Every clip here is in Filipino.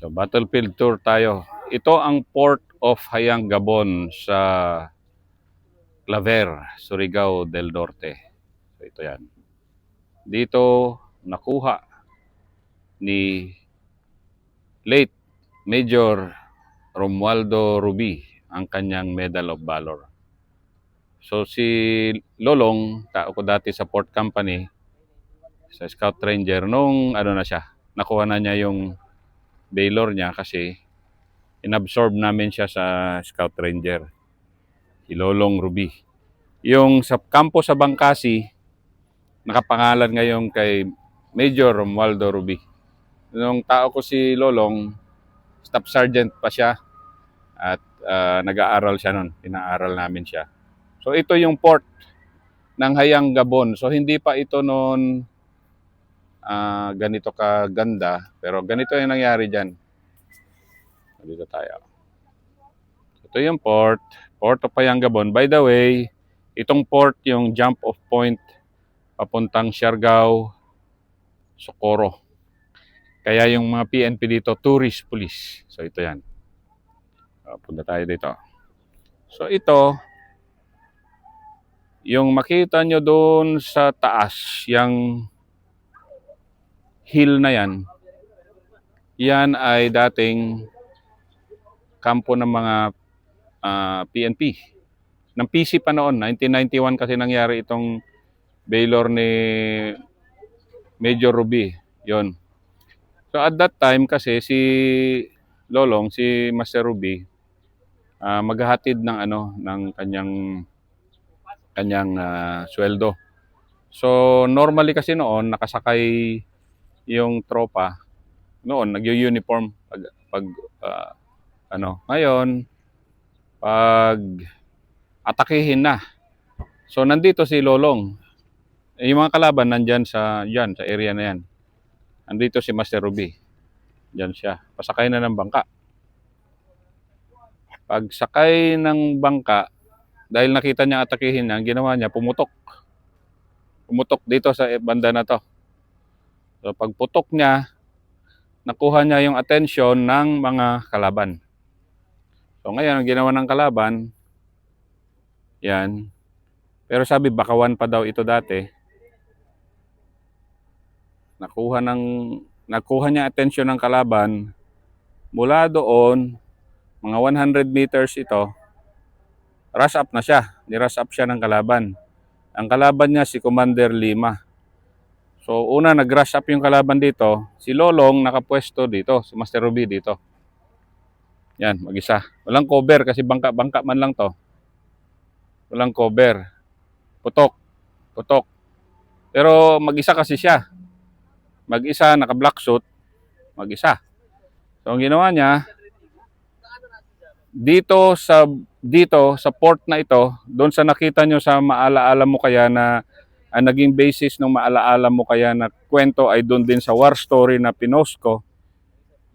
So, battlefield tour tayo. Ito ang Port of Hayang Gabon sa Claver, Surigao del Norte. So, ito yan. Dito nakuha ni late Major Romualdo Rubi ang kanyang Medal of Valor. So si Lolong, tao ko dati sa port company, sa Scout Ranger, nung ano na siya, nakuha na niya yung Valor niya kasi inabsorb namin siya sa Scout Ranger, si Lolong Rubi. Yung sa kampo sa Bangkasi, nakapangalan ngayon kay Major Romualdo Rubi. Nung tao ko si Lolong, Staff Sergeant pa siya at nag-aaral siya nun, pinaaral namin siya. So ito yung port ng Hayang Gabon. So hindi pa ito noon ganito kaganda, pero ganito yung nangyari dyan. Dito tayo. Ito yung Port of Hayang Gabon. By the way, itong port yung jump off point papuntang Siargao, Socorro. Kaya yung mga PNP dito, tourist police. So ito yan. Punta tayo dito. So ito, yung makita nyo doon sa taas, yung hill na yan, yan ay dating kampo ng mga PNP. Ng PC pa noon, 1991 kasi nangyari itong Valor ni Major Rubi. Yon. So at that time kasi si Lolong, si Master Rubi, maghahatid ng ng kanyang sweldo. So normally kasi noon nakasakay yung tropa noon, nag-uniform pag ngayon pag atakihin na. So nandito si Lolong. Yung mga kalaban nandyan sa area na yan. Nandito si Master Rubi. Diyan siya. Pasakay na ng bangka. Pag sakay ng bangka, dahil nakita niya atakihin na, ang ginawa niya, pumutok. Pumutok dito sa banda na to. So pagputok niya, nakuha niya yung atensyon ng mga kalaban. So ngayon, ang ginawa ng kalaban, yan. Pero sabi, bakawan pa daw ito dati. Nakuha niya atensyon ng kalaban. Mula doon, mga 100 meters ito, rush up na siya. Ni-rush up siya ng kalaban. Ang kalaban niya si Commander Lima. So una nag-rush up yung kalaban dito. Si Lolong nakapwesto dito. Si Master Rubi dito. Yan, mag-isa. Walang cover kasi bangka man lang to. Walang cover. Putok. Pero mag-isa kasi siya. Mag-isa, naka-black suit. Mag-isa. So ang ginawa niya, dito sa port na ito, doon sa nakita nyo sa maalaala mo kaya na ang naging basis ng maalaala mo kaya na kwento ay doon din sa war story na pinost ko.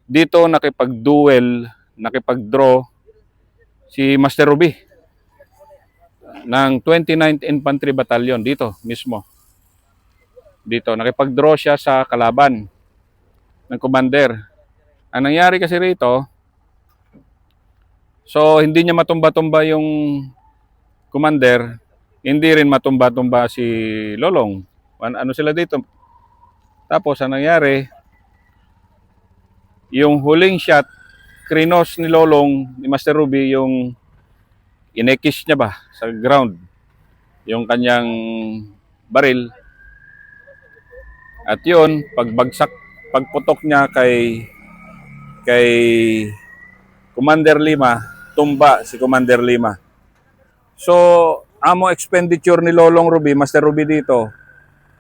Dito nakipag-duel, nakipag-draw si Master Rubi ng 29th Infantry Battalion dito mismo. Dito nakipag-draw siya sa kalaban ng commander. Ang nangyari kasi rito, so hindi niya matumba-tumba yung commander, hindi rin matumba-tumba si Lolong. Ano sila dito? Tapos ang nangyari, yung huling shot, krinos ni Lolong, ni Master Rubi, yung inekis niya ba sa ground, yung kanyang baril. At yun, pagputok niya kay Commander Lima, tumba si Commander Lima. So, ammo expenditure ni Lolong Rubi, Master Rubi dito,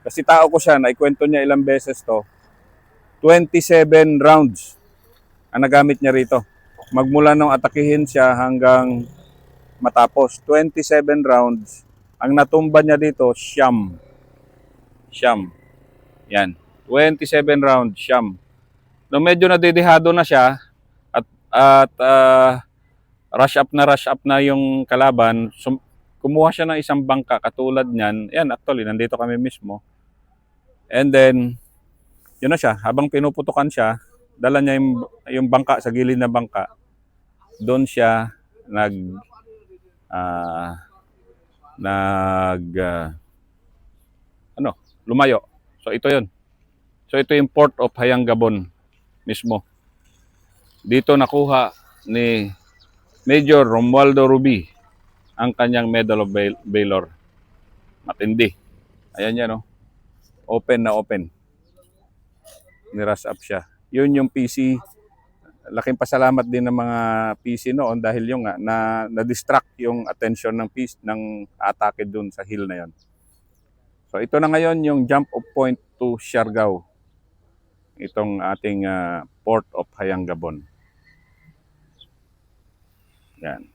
kasi tao ko siya, naikwento niya ilang beses to, 27 rounds ang nagamit niya rito. Magmula nung atakihin siya hanggang matapos, 27 rounds. Ang natumba niya dito, siyam. Yan, 27 rounds, siyam. Nung medyo nadedehado na siya at rush up na yung kalaban, kumuha siya ng isang bangka katulad niyan. Yan, actually, nandito kami mismo. And then, yun na siya. Habang pinuputukan siya, dala niya yung bangka sa gilid na bangka. Doon siya ah, nag ano, lumayo. So ito 'yon. So ito yung Port of Hayang Gabon mismo. Dito nakuha ni Major Romualdo Ruby ang kanyang Medal of Valor. Matindi. Ayan yan, no? Open na open. Nirush up siya. Yun yung PC. Laking pasalamat din ng mga PC noon dahil yung nga na-distract yung attention ng PC ng atake dun sa hill na yon. So ito na ngayon yung jump off point to Siargao. Itong ating Port of Hayang Gabon. Yan.